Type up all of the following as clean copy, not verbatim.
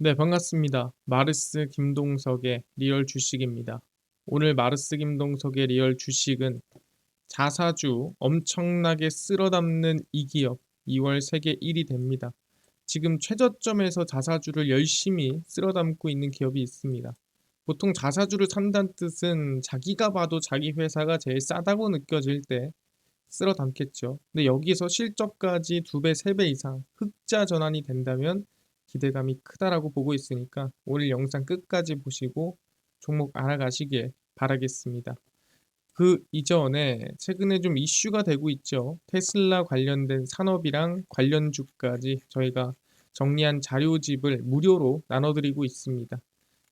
네, 반갑습니다. 마르스 김동석의 리얼 주식입니다. 오늘 마르스 김동석의 리얼 주식은 자사주 엄청나게 쓸어담는 이 기업 2월 세계 1위 됩니다. 지금 최저점에서 자사주를 열심히 쓸어담고 있는 기업이 있습니다. 보통 자사주를 산다는 뜻은 자기가 봐도 자기 회사가 제일 싸다고 느껴질 때 쓸어담겠죠. 근데 여기서 실적까지 2배, 3배 이상 흑자 전환이 된다면 기대감이 크다라고 보고 있으니까 오늘 영상 끝까지 보시고 종목 알아가시길 바라겠습니다. 그 이전에 최근에 좀 이슈가 되고 있죠. 테슬라 관련된 산업이랑 관련주까지 저희가 정리한 자료집을 무료로 나눠드리고 있습니다.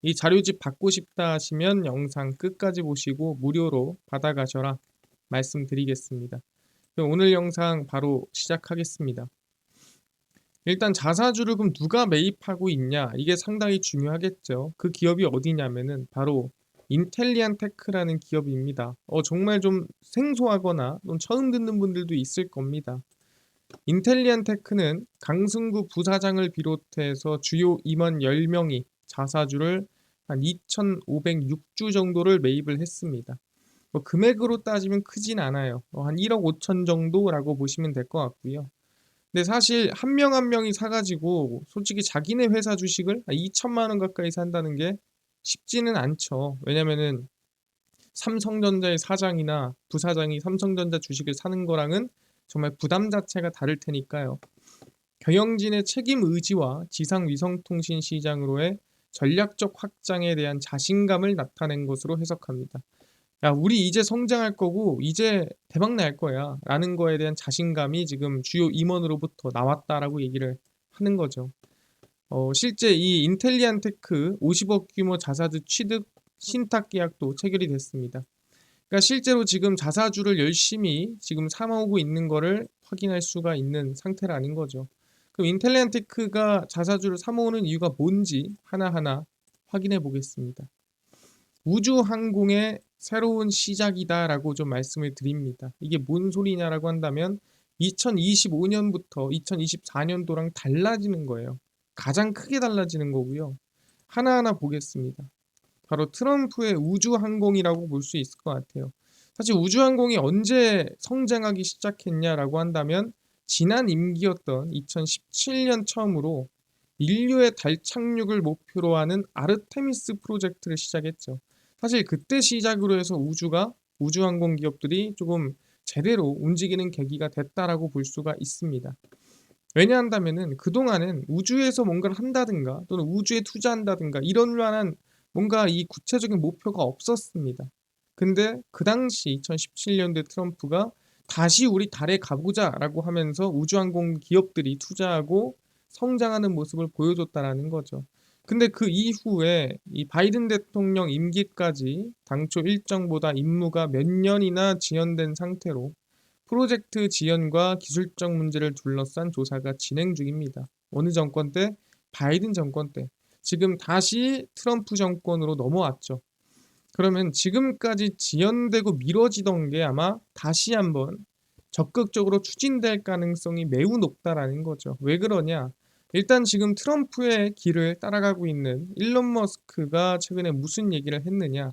이 자료집 받고 싶다 하시면 영상 끝까지 보시고 무료로 받아가셔라 말씀드리겠습니다. 그럼 오늘 영상 바로 시작하겠습니다. 일단 자사주를 그럼 누가 매입하고 있냐? 이게 상당히 중요하겠죠. 그 기업이 어디냐면은 바로 인텔리안 테크라는 기업입니다. 정말 좀 생소하거나 좀 처음 듣는 분들도 있을 겁니다. 인텔리안 테크는 강승구 부사장을 비롯해서 주요 임원 10명이 자사주를 한 2,506주 정도를 매입을 했습니다. 금액으로 따지면 크진 않아요. 한 1억 5천 정도라고 보시면 될 것 같고요. 근데 사실 한 명 한 명이 사가지고 솔직히 자기네 회사 주식을 2천만 원 가까이 산다는 게 쉽지는 않죠. 왜냐면은 삼성전자의 사장이나 부사장이 삼성전자 주식을 사는 거랑은 정말 부담 자체가 다를 테니까요. 경영진의 책임 의지와 지상위성통신 시장으로의 전략적 확장에 대한 자신감을 나타낸 것으로 해석합니다. 야, 우리 이제 성장할 거고 이제 대박 날 거야 라는 거에 대한 자신감이 지금 주요 임원으로부터 나왔다라고 얘기를 하는 거죠. 실제 이 인텔리안 테크 50억 규모 자사주 취득 신탁 계약도 체결이 됐습니다. 그러니까 실제로 지금 자사주를 열심히 지금 사모으고 있는 거를 확인할 수가 있는 상태라는 거죠. 그럼 인텔리안 테크가 자사주를 사모으는 이유가 뭔지 하나하나 확인해 보겠습니다. 우주항공의 새로운 시작이다라고 좀 말씀을 드립니다. 이게 뭔 소리냐라고 한다면 2025년부터 2024년도랑 달라지는 거예요. 가장 크게 달라지는 거고요. 하나하나 보겠습니다. 바로 트럼프의 우주항공이라고 볼 수 있을 것 같아요. 사실 우주항공이 언제 성장하기 시작했냐라고 한다면 지난 임기였던 2017년 처음으로 인류의 달 착륙을 목표로 하는 아르테미스 프로젝트를 시작했죠. 사실 그때 시작으로 해서 우주항공 기업들이 조금 제대로 움직이는 계기가 됐다라고 볼 수가 있습니다. 왜냐한다면은 그동안은 우주에서 뭔가를 한다든가 또는 우주에 투자한다든가 이런 만한 뭔가 이 구체적인 목표가 없었습니다. 근데 그 당시 2017년도에 트럼프가 다시 우리 달에 가보자라고 하면서 우주항공 기업들이 투자하고 성장하는 모습을 보여줬다라는 거죠. 근데 그 이후에 이 바이든 대통령 임기까지 당초 일정보다 임무가 몇 년이나 지연된 상태로 프로젝트 지연과 기술적 문제를 둘러싼 조사가 진행 중입니다. 어느 정권 때? 바이든 정권 때. 지금 다시 트럼프 정권으로 넘어왔죠. 그러면 지금까지 지연되고 미뤄지던 게 아마 다시 한번 적극적으로 추진될 가능성이 매우 높다라는 거죠. 왜 그러냐? 일단 지금 트럼프의 길을 따라가고 있는 일론 머스크가 최근에 무슨 얘기를 했느냐?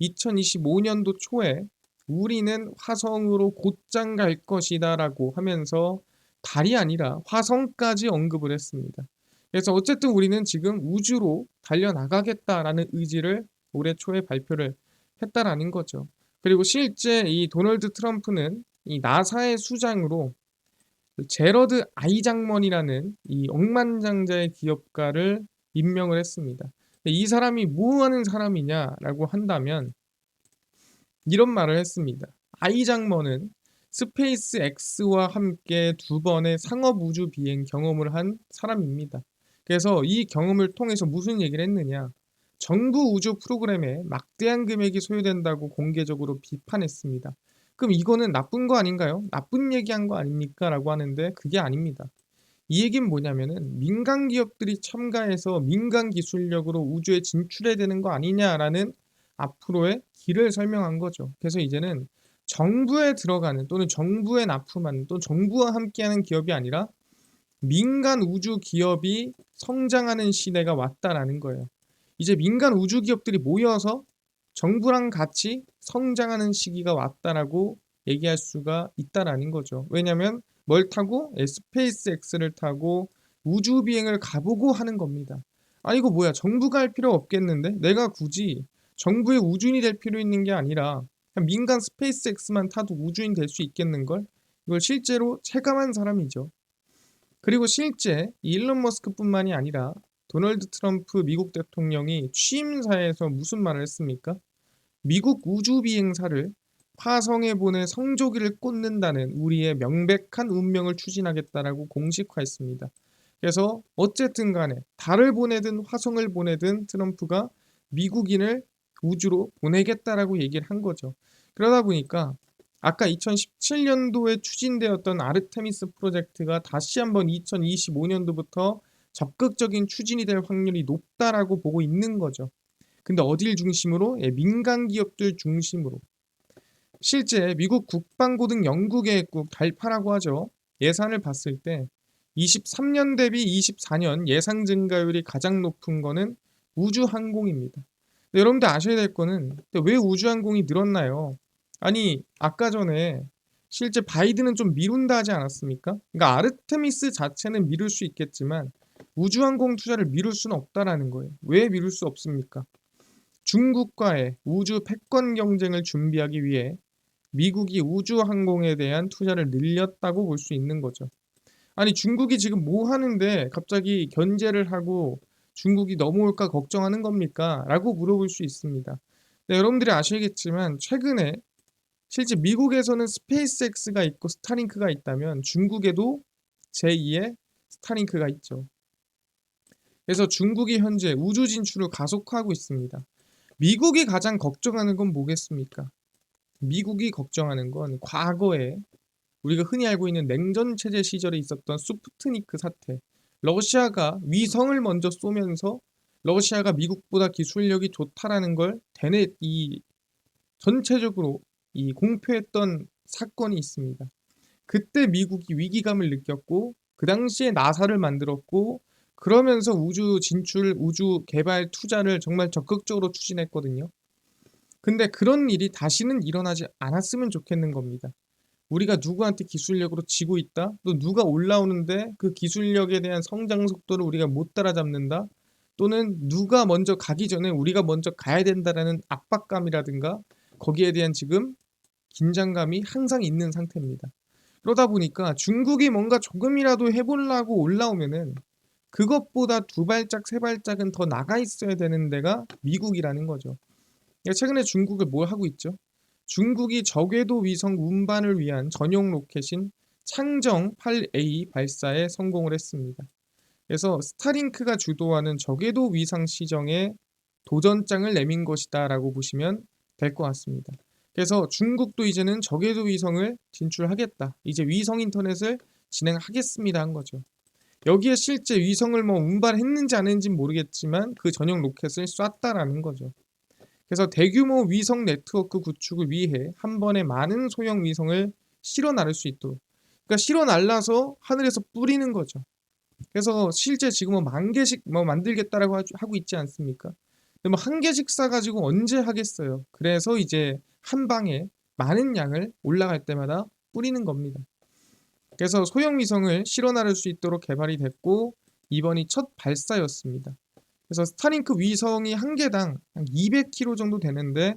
2025년도 초에 우리는 화성으로 곧장 갈 것이다라고 하면서 달이 아니라 화성까지 언급을 했습니다. 그래서 어쨌든 우리는 지금 우주로 달려나가겠다라는 의지를 올해 초에 발표를 했다라는 거죠. 그리고 실제 이 도널드 트럼프는 이 나사의 수장으로 제러드 아이작먼이라는 이 억만장자의 기업가를 임명을 했습니다. 이 사람이 뭐 하는 사람이냐라고 한다면 이런 말을 했습니다. 아이작먼은 스페이스 X와 함께 2번의 상업 우주 비행 경험을 한 사람입니다. 그래서 이 경험을 통해서 무슨 얘기를 했느냐? 정부 우주 프로그램에 막대한 금액이 소요된다고 공개적으로 비판했습니다. 그럼 이거는 나쁜 거 아닌가요? 나쁜 얘기한 거 아닙니까? 라고 하는데 그게 아닙니다. 이 얘기는 뭐냐면은 민간 기업들이 참가해서 민간 기술력으로 우주에 진출해야 되는 거 아니냐라는 앞으로의 길을 설명한 거죠. 그래서 이제는 정부에 들어가는 또는 정부에 납품하는 또는 정부와 함께하는 기업이 아니라 민간 우주 기업이 성장하는 시대가 왔다라는 거예요. 이제 민간 우주 기업들이 모여서 정부랑 같이 성장하는 시기가 왔다라고 얘기할 수가 있다라는 거죠. 왜냐하면 뭘 타고? 스페이스X를 타고 우주 비행을 가보고 하는 겁니다. 아 이거 뭐야? 정부가 할 필요 없겠는데? 내가 굳이 정부의 우주인이 될 필요 있는 게 아니라 그냥 민간 스페이스X만 타도 우주인 될 수 있겠는걸? 이걸 실제로 체감한 사람이죠. 그리고 실제 일론 머스크뿐만이 아니라 도널드 트럼프 미국 대통령이 취임사에서 무슨 말을 했습니까? 미국 우주 비행사를 화성에 보내 성조기를 꽂는다는 우리의 명백한 운명을 추진하겠다라고 공식화했습니다. 그래서 어쨌든 간에 달을 보내든 화성을 보내든 트럼프가 미국인을 우주로 보내겠다라고 얘기를 한 거죠. 그러다 보니까 아까 2017년도에 추진되었던 아르테미스 프로젝트가 다시 한번 2025년도부터 적극적인 추진이 될 확률이 높다라고 보고 있는 거죠. 근데 어딜 중심으로? 민간 기업들 중심으로. 실제 미국 국방고등 연구계획국 달파라고 하죠. 예산을 봤을 때 23년 대비 24년 예상 증가율이 가장 높은 거는 우주항공입니다. 여러분들 아셔야 될 거는 왜 우주항공이 늘었나요? 아니 아까 전에 실제 바이든은 좀 미룬다 하지 않았습니까? 그러니까 아르테미스 자체는 미룰 수 있겠지만 우주항공 투자를 미룰 수는 없다라는 거예요. 왜 미룰 수 없습니까? 중국과의 우주 패권 경쟁을 준비하기 위해 미국이 우주항공에 대한 투자를 늘렸다고 볼 수 있는 거죠. 아니 중국이 지금 뭐 하는데 갑자기 견제를 하고 중국이 넘어올까 걱정하는 겁니까? 라고 물어볼 수 있습니다. 네, 여러분들이 아시겠지만 최근에 실제 미국에서는 스페이스X가 있고 스타링크가 있다면 중국에도 제2의 스타링크가 있죠. 그래서 중국이 현재 우주 진출을 가속화하고 있습니다. 미국이 가장 걱정하는 건 뭐겠습니까? 미국이 걱정하는 건 과거에 우리가 흔히 알고 있는 냉전 체제 시절에 있었던 스푸트니크 사태. 러시아가 위성을 먼저 쏘면서 러시아가 미국보다 기술력이 좋다라는 걸 대내 전체적으로 공표했던 사건이 있습니다. 그때 미국이 위기감을 느꼈고 그 당시에 나사를 만들었고 그러면서 우주 진출, 우주 개발 투자를 정말 적극적으로 추진했거든요. 근데 그런 일이 다시는 일어나지 않았으면 좋겠는 겁니다. 우리가 누구한테 기술력으로 지고 있다? 또 누가 올라오는데 그 기술력에 대한 성장 속도를 우리가 못 따라잡는다? 또는 누가 먼저 가기 전에 우리가 먼저 가야 된다라는 압박감이라든가 거기에 대한 지금 긴장감이 항상 있는 상태입니다. 그러다 보니까 중국이 뭔가 조금이라도 해보려고 올라오면은 그것보다 두 발짝 세 발짝은 더 나가 있어야 되는 데가 미국이라는 거죠. 최근에 중국을 뭘 하고 있죠? 중국이 저궤도 위성 운반을 위한 전용 로켓인 창정 8A 발사에 성공을 했습니다. 그래서 스타링크가 주도하는 저궤도 위상 시정에 도전장을 내민 것이다 라고 보시면 될 것 같습니다. 그래서 중국도 이제는 저궤도 위성을 진출하겠다. 이제 위성 인터넷을 진행하겠습니다 한 거죠. 여기에 실제 위성을 뭐 운반했는지 안 했는지 모르겠지만 그 전용 로켓을 쐈다라는 거죠. 그래서 대규모 위성 네트워크 구축을 위해 한 번에 많은 소형 위성을 실어 나를 수 있도록 그러니까 실어 날라서 하늘에서 뿌리는 거죠. 그래서 실제 지금은 만 개씩 뭐 만들겠다라고 하고 있지 않습니까? 근데 뭐 한 개씩 싸가지고 언제 하겠어요? 그래서 이제 한 방에 많은 양을 올라갈 때마다 뿌리는 겁니다. 그래서 소형 위성을 실어 나를 수 있도록 개발이 됐고 이번이 첫 발사였습니다. 그래서 스타링크 위성이 한 개당 한 200kg 정도 되는데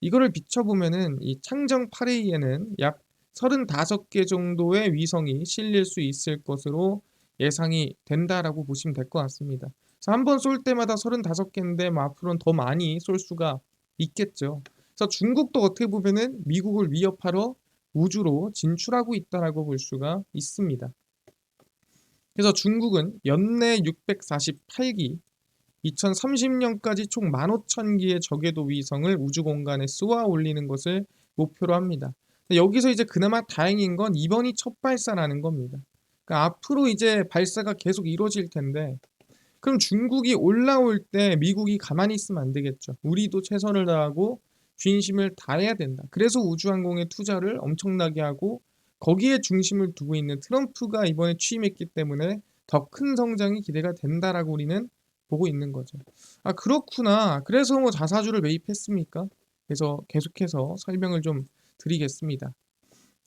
이거를 비춰보면은 이 창정 8A에는 약 35개 정도의 위성이 실릴 수 있을 것으로 예상이 된다라고 보시면 될 것 같습니다. 그래서 한 번 쏠 때마다 35개인데 뭐 앞으로는 더 많이 쏠 수가 있겠죠. 그래서 중국도 어떻게 보면은 미국을 위협하러 우주로 진출하고 있다라고 볼 수가 있습니다. 그래서 중국은 연내 648기 2030년까지 총 15,000기의 저궤도 위성을 우주 공간에 쏘아 올리는 것을 목표로 합니다. 여기서 이제 그나마 다행인 건 이번이 첫 발사라는 겁니다. 그러니까 앞으로 이제 발사가 계속 이루어질 텐데 그럼 중국이 올라올 때 미국이 가만히 있으면 안 되겠죠. 우리도 최선을 다하고 진심을 다해야 된다. 그래서 우주항공에 투자를 엄청나게 하고 거기에 중심을 두고 있는 트럼프가 이번에 취임했기 때문에 더 큰 성장이 기대가 된다라고 우리는 보고 있는 거죠. 아 그렇구나. 그래서 뭐 자사주를 매입했습니까? 그래서 계속해서 설명을 좀 드리겠습니다.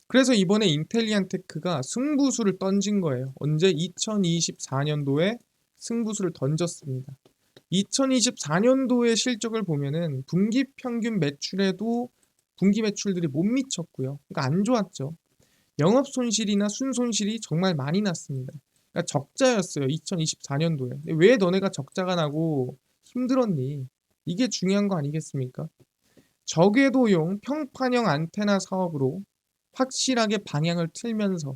그래서 이번에 인텔리안테크가 승부수를 던진 거예요. 언제? 2024년도에 승부수를 던졌습니다. 2024년도의 실적을 보면은 분기 평균 매출에도 분기 매출들이 못 미쳤고요. 그러니까 안 좋았죠. 영업 손실이나 순손실이 정말 많이 났습니다. 그러니까 적자였어요. 2024년도에. 왜 너네가 적자가 나고 힘들었니? 이게 중요한 거 아니겠습니까? 저궤도용 평판형 안테나 사업으로 확실하게 방향을 틀면서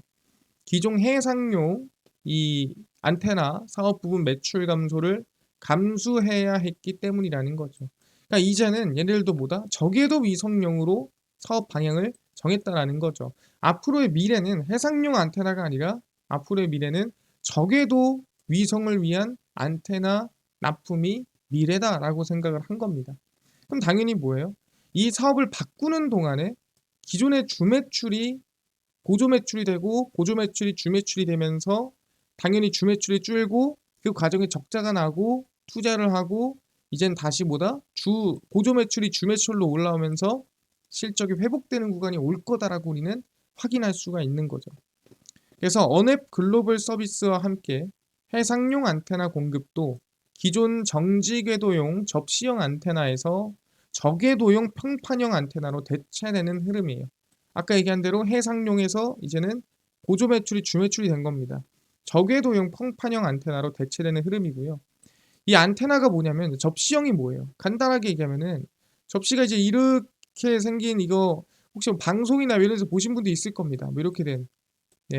기존 해상용 이 안테나 사업 부분 매출 감소를 감수해야 했기 때문이라는 거죠. 그러니까 이제는 얘네들도 뭐다? 저궤도 위성용으로 사업 방향을 정했다라는 거죠. 앞으로의 미래는 해상용 안테나가 아니라 앞으로의 미래는 저궤도 위성을 위한 안테나 납품이 미래다라고 생각을 한 겁니다. 그럼 당연히 뭐예요? 이 사업을 바꾸는 동안에 기존의 주매출이 보조매출이 되고 보조매출이 주매출이 되면서 당연히 주매출이 줄고 그 과정에 적자가 나고 투자를 하고 이젠 다시 뭐다? 보조매출이 주매출로 올라오면서 실적이 회복되는 구간이 올 거다라고 우리는 확인할 수가 있는 거죠. 그래서 언앱 글로벌 서비스와 함께 해상용 안테나 공급도 기존 정지궤도용 접시형 안테나에서 저궤도용 평판형 안테나로 대체되는 흐름이에요. 아까 얘기한 대로 해상용에서 이제는 보조 매출이 주 매출이 된 겁니다. 저궤도용 평판형 안테나로 대체되는 흐름이고요. 이 안테나가 뭐냐면 접시형이 뭐예요? 간단하게 얘기하면은 접시가 이제 이렇게 생긴 이거 혹시 뭐 방송이나 이런 데서 보신 분도 있을 겁니다. 뭐 이렇게 된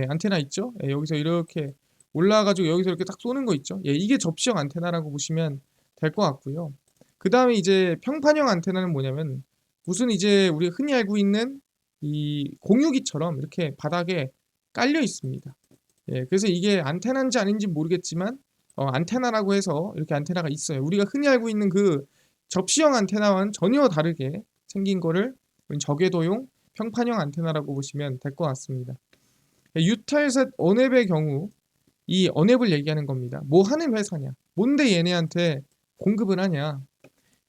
안테나 있죠? 여기서 이렇게 올라와가지고 여기서 이렇게 딱 쏘는 거 있죠? 이게 접시형 안테나라고 보시면 될 것 같고요. 그 다음에 이제 평판형 안테나는 뭐냐면 무슨 이제 우리가 흔히 알고 있는 이 공유기처럼 이렇게 바닥에 깔려 있습니다. 그래서 이게 안테나인지 아닌지 모르겠지만 안테나라고 해서 이렇게 안테나가 있어요. 우리가 흔히 알고 있는 그 접시형 안테나와는 전혀 다르게 생긴 거를 저궤도용 평판형 안테나라고 보시면 될 것 같습니다. 유탈셋 언앱의 경우 이 언앱을 얘기하는 겁니다. 뭐 하는 회사냐? 뭔데 얘네한테 공급을 하냐?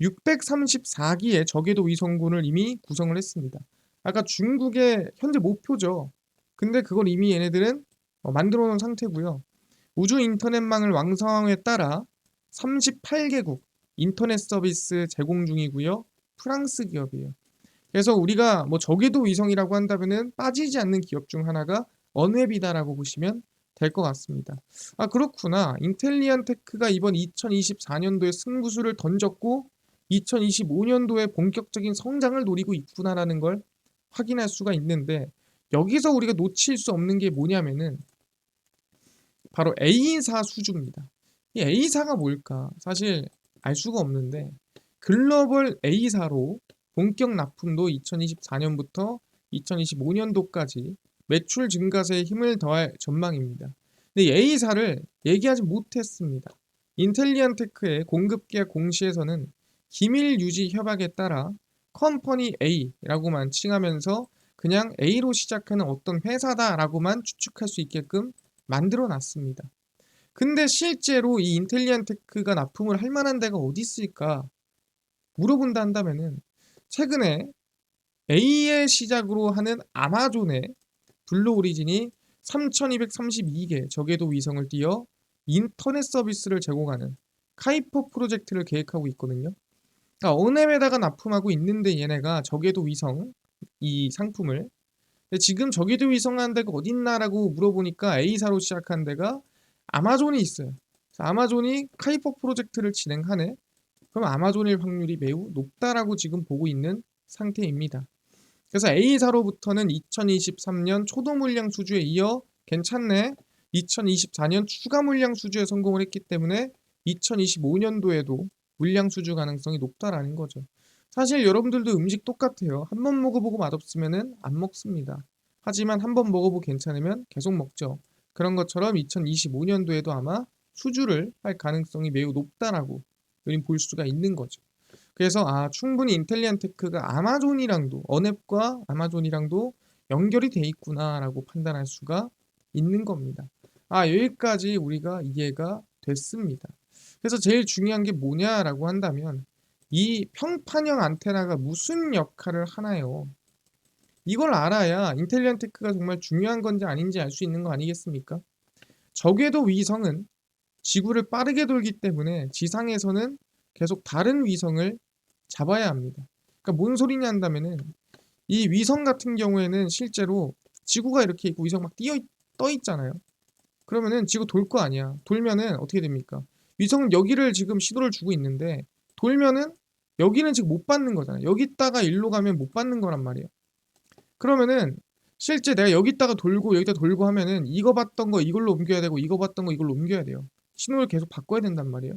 634기의 저궤도 위성군을 이미 구성을 했습니다. 아까 중국의 현재 목표죠. 근데 그걸 이미 얘네들은 만들어 놓은 상태고요. 우주 인터넷망을 왕성함에 따라 38개국 인터넷 서비스 제공 중이고요. 프랑스 기업이에요. 그래서 우리가 뭐 저궤도 위성이라고 한다면은 빠지지 않는 기업 중 하나가 언웹이다라고 보시면 될 것 같습니다. 아 그렇구나. 인텔리안테크가 이번 2024년도에 승부수를 던졌고 2025년도에 본격적인 성장을 노리고 있구나라는 걸 확인할 수가 있는데 여기서 우리가 놓칠 수 없는 게 뭐냐면은 바로 A사 수주입니다. 이 A사가 뭘까? 사실 알 수가 없는데 글로벌 A사로 본격 납품도 2024년부터 2025년도까지 매출 증가세에 힘을 더할 전망입니다. 근데 A사를 얘기하지 못했습니다. 인텔리안테크의 공급계약 공시에서는 기밀 유지 협약에 따라 컴퍼니 A라고만 칭하면서 그냥 A로 시작하는 어떤 회사다라고만 추측할 수 있게끔 만들어 놨습니다. 근데 실제로 이 인텔리안테크가 납품을 할 만한 데가 어디 있을까 물어본다 한다면은 최근에 A의 시작으로 하는 아마존의 블루 오리진이 3232개 저궤도 위성을 띄어 인터넷 서비스를 제공하는 카이퍼 프로젝트를 계획하고 있거든요. 그러니까 언앱에다가 납품하고 있는데 얘네가 저궤도 위성 이 상품을 근데 지금 저궤도 위성하는 데가 어딨나라고 물어보니까 A사로 시작한 데가 아마존이 있어요. 아마존이 카이퍼 프로젝트를 진행하네. 그럼 아마존일 확률이 매우 높다라고 지금 보고 있는 상태입니다. 그래서 A사로부터는 2023년 초도 물량 수주에 이어 괜찮네. 2024년 추가 물량 수주에 성공을 했기 때문에 2025년도에도 물량 수주 가능성이 높다라는 거죠. 사실 여러분들도 음식 똑같아요. 한 번 먹어보고 맛없으면 안 먹습니다. 하지만 한 번 먹어보고 괜찮으면 계속 먹죠. 그런 것처럼 2025년도에도 아마 수주를 할 가능성이 매우 높다라고 우린 볼 수가 있는 거죠. 그래서 충분히 인텔리안테크가 아마존이랑도 언앱과 아마존이랑도 연결이 돼 있구나라고 판단할 수가 있는 겁니다. 여기까지 우리가 이해가 됐습니다. 그래서 제일 중요한 게 뭐냐라고 한다면 이 평판형 안테나가 무슨 역할을 하나요? 이걸 알아야 인텔리전 테크가 정말 중요한 건지 아닌지 알 수 있는 거 아니겠습니까? 적외도 위성은 지구를 빠르게 돌기 때문에 지상에서는 계속 다른 위성을 잡아야 합니다. 그러니까 뭔 소리냐 한다면은 이 위성 같은 경우에는 실제로 지구가 이렇게 있고 위성 막 떠 있잖아요. 그러면은 지구 돌 거 아니야. 돌면은 어떻게 됩니까? 위성은 여기를 지금 시도를 주고 있는데 돌면은 여기는 지금 못 받는 거잖아요. 여기 있다가 일로 가면 못 받는 거란 말이에요. 그러면은 실제 내가 여기다가 돌고 여기다 돌고 하면은 이거 봤던 거 이걸로 옮겨야 되고 이거 봤던 거 이걸로 옮겨야 돼요. 신호를 계속 바꿔야 된단 말이에요.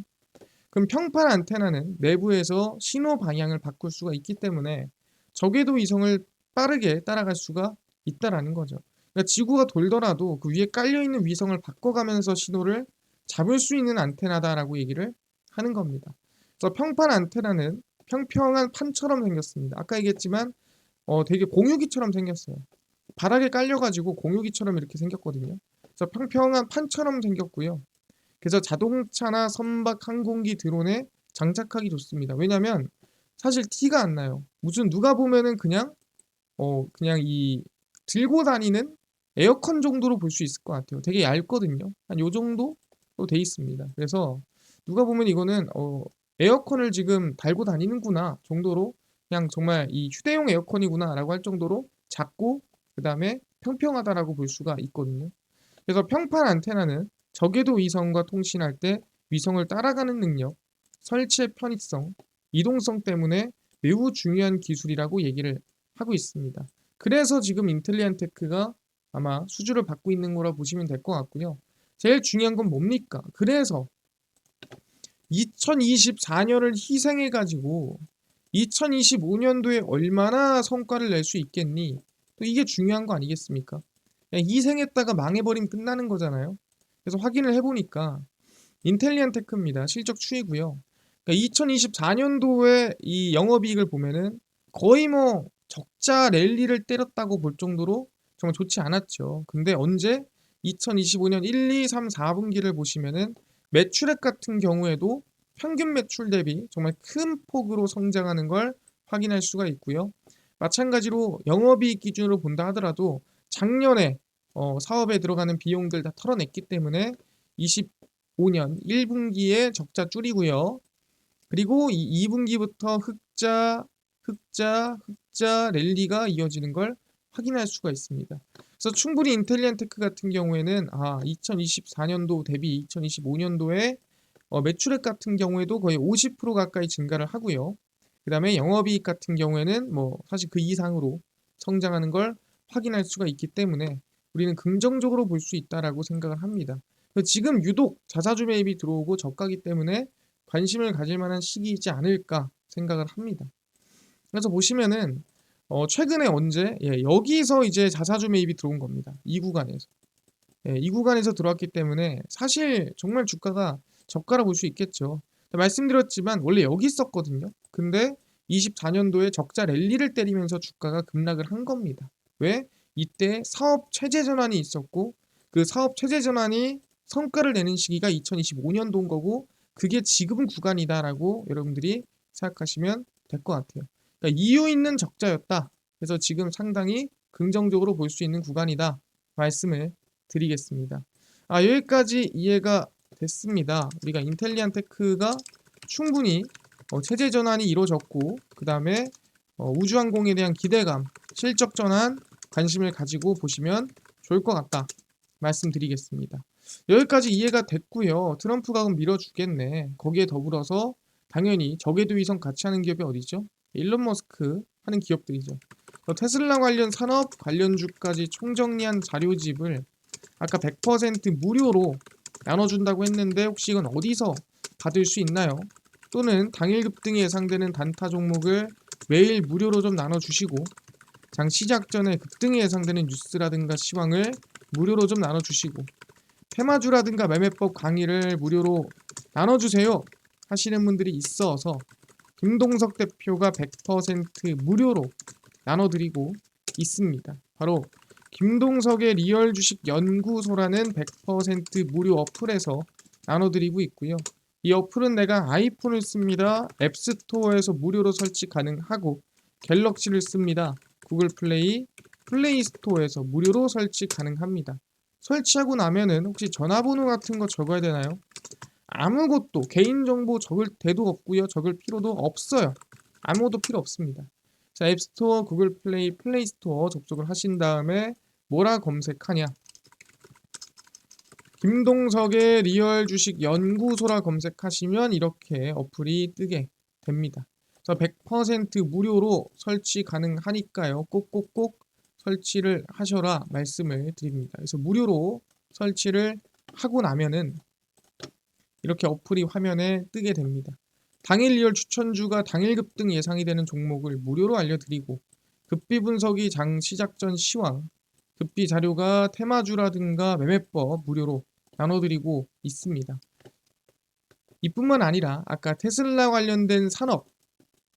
그럼 평판 안테나는 내부에서 신호 방향을 바꿀 수가 있기 때문에 적외도 위성을 빠르게 따라갈 수가 있다라는 거죠. 그러니까 지구가 돌더라도 그 위에 깔려있는 위성을 바꿔가면서 신호를 잡을 수 있는 안테나다라고 얘기를 하는 겁니다. 그래서 평판 안테나는 평평한 판처럼 생겼습니다. 아까 얘기했지만 되게 공유기처럼 생겼어요. 바닥에 깔려가지고 공유기처럼 이렇게 생겼거든요. 그래서 평평한 판처럼 생겼고요. 그래서 자동차나 선박, 항공기, 드론에 장착하기 좋습니다. 왜냐면 사실 티가 안 나요. 무슨 누가 보면은 그냥 이 들고 다니는 에어컨 정도로 볼 수 있을 것 같아요. 되게 얇거든요. 한 요 정도로 돼 있습니다. 그래서 누가 보면 이거는 에어컨을 지금 달고 다니는구나 정도로 그냥 정말 이 휴대용 에어컨이구나라고 할 정도로 작고 그다음에 평평하다라고 볼 수가 있거든요. 그래서 평판 안테나는 저궤도 위성과 통신할 때 위성을 따라가는 능력, 설치의 편의성, 이동성 때문에 매우 중요한 기술이라고 얘기를 하고 있습니다. 그래서 지금 인텔리안 테크가 아마 수주를 받고 있는 거라 보시면 될 것 같고요. 제일 중요한 건 뭡니까? 그래서 2024년을 희생해가지고 2025년도에 얼마나 성과를 낼 수 있겠니? 또 이게 중요한 거 아니겠습니까? 그냥 희생했다가 망해버리면 끝나는 거잖아요. 그래서 확인을 해보니까 인텔리안 테크입니다. 실적 추이고요. 그러니까 2024년도에 이 영업이익을 보면은 거의 뭐 적자 랠리를 때렸다고 볼 정도로 정말 좋지 않았죠. 근데 언제 2025년 1, 2, 3, 4분기를 보시면은 매출액 같은 경우에도 평균 매출 대비 정말 큰 폭으로 성장하는 걸 확인할 수가 있고요. 마찬가지로 영업이익 기준으로 본다 하더라도 작년에 사업에 들어가는 비용들 다 털어냈기 때문에 25년 1분기에 적자 줄이고요. 그리고 이 2분기부터 흑자 랠리가 이어지는 걸 확인할 수가 있습니다. 그래서 충분히 인텔리안 테크 같은 경우에는 2024년도 대비 2025년도에 매출액 같은 경우에도 거의 50% 가까이 증가를 하고요. 그 다음에 영업이익 같은 경우에는 뭐 사실 그 이상으로 성장하는 걸 확인할 수가 있기 때문에 우리는 긍정적으로 볼 수 있다라고 생각을 합니다. 지금 유독 자사주 매입이 들어오고 저가기 때문에 관심을 가질 만한 시기이지 않을까 생각을 합니다. 그래서 보시면은 최근에 언제 여기서 이제 자사주 매입이 들어온 겁니다. 이 구간에서. 이 구간에서 들어왔기 때문에 사실 정말 주가가 저가라 볼 수 있겠죠. 말씀드렸지만 원래 여기 있었거든요. 근데 24년도에 적자 랠리를 때리면서 주가가 급락을 한 겁니다. 왜? 이때 사업 체제 전환이 있었고 그 사업 체제 전환이 성과를 내는 시기가 2025년도인 거고 그게 지금 구간이다라고 여러분들이 생각하시면 될 것 같아요. 그러니까 이유 있는 적자였다. 그래서 지금 상당히 긍정적으로 볼 수 있는 구간이다. 말씀을 드리겠습니다. 여기까지 이해가 됐습니다. 우리가 인텔리안 테크가 충분히 체제 전환이 이루어졌고 그 다음에 우주항공에 대한 기대감, 실적 전환 관심을 가지고 보시면 좋을 것 같다 말씀드리겠습니다. 여기까지 이해가 됐고요. 트럼프가 그럼 밀어주겠네. 거기에 더불어서 당연히 저궤도 위성 같이 하는 기업이 어디죠? 일론 머스크 하는 기업들이죠. 테슬라 관련 산업 관련주까지 총정리한 자료집을 아까 100% 무료로 나눠준다고 했는데 혹시 이건 어디서 받을 수 있나요? 또는 당일 급등이 예상되는 단타 종목을 매일 무료로 좀 나눠주시고 장 시작 전에 급등이 예상되는 뉴스라든가 시황을 무료로 좀 나눠주시고 테마주라든가 매매법 강의를 무료로 나눠주세요 하시는 분들이 있어서 김동석 대표가 100% 무료로 나눠드리고 있습니다. 바로 김동석의 리얼 주식 연구소라는 100% 무료 어플에서 나눠드리고 있고요. 이 어플은 내가 아이폰을 씁니다. 앱스토어에서 무료로 설치 가능하고, 갤럭시를 씁니다. 구글 플레이, 플레이 스토어에서 무료로 설치 가능합니다. 설치하고 나면은 혹시 전화번호 같은 거 적어야 되나요? 아무것도 개인정보 적을 데도 없고요. 적을 필요도 없어요. 아무것도 필요 없습니다. 자, 앱스토어, 구글 플레이, 플레이 스토어 접속을 하신 다음에 뭐라 검색하냐? 김동석의 리얼 주식 연구소라 검색하시면 이렇게 어플이 뜨게 됩니다. 그래서 100% 무료로 설치 가능하니까요. 꼭꼭꼭 설치를 하셔라 말씀을 드립니다. 그래서 무료로 설치를 하고 나면은 이렇게 어플이 화면에 뜨게 됩니다. 당일 리얼 추천주가 당일 급등 예상이 되는 종목을 무료로 알려드리고, 급비 분석이 장 시작 전 시황, 급비 자료가 테마주라든가 매매법 무료로 나눠드리고 있습니다. 이뿐만 아니라 아까 테슬라 관련된 산업,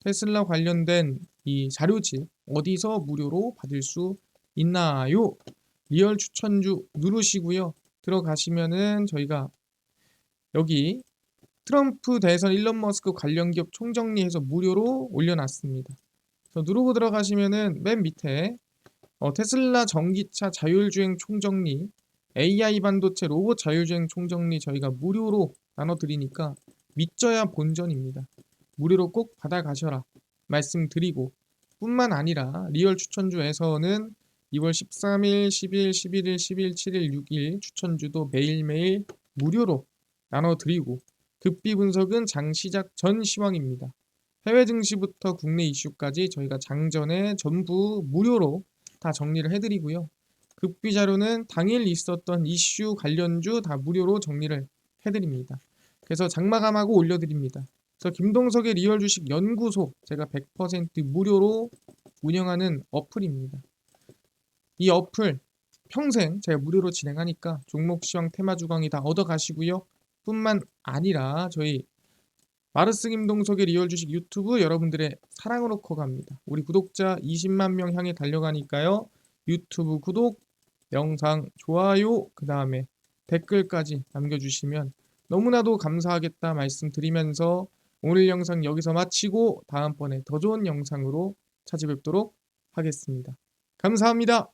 테슬라 관련된 이 자료집 어디서 무료로 받을 수 있나요? 리얼 추천주 누르시고요. 들어가시면은 저희가 여기 트럼프 대선 일론 머스크 관련 기업 총정리해서 무료로 올려놨습니다. 그래서 누르고 들어가시면은 맨 밑에 테슬라 전기차 자율주행 총정리, AI 반도체 로봇 자율주행 총정리 저희가 무료로 나눠드리니까 믿져야 본전입니다. 무료로 꼭 받아가셔라 말씀드리고, 뿐만 아니라 리얼 추천주에서는 2월 13일, 10일, 11일, 10일, 7일, 6일 추천주도 매일매일 무료로 나눠드리고, 급비 분석은 장 시작 전 시황입니다. 해외 증시부터 국내 이슈까지 저희가 장전에 전부 무료로 다 정리를 해드리고요. 급비 자료는 당일 있었던 이슈 관련주 다 무료로 정리를 해드립니다. 그래서 장마감하고 올려드립니다. 그래서 김동석의 리얼 주식 연구소 제가 100% 무료로 운영하는 어플입니다. 이 어플 평생 제가 무료로 진행하니까 종목 시황 테마 주강이 다 얻어가시고요. 뿐만 아니라 저희 마르스 김동석의 리얼 주식 유튜브 여러분들의 사랑으로 커갑니다. 우리 구독자 20만 명 향해 달려가니까요. 유튜브 구독, 영상 좋아요, 그 다음에 댓글까지 남겨주시면 너무나도 감사하겠다 말씀드리면서 오늘 영상 여기서 마치고 다음번에 더 좋은 영상으로 찾아뵙도록 하겠습니다. 감사합니다.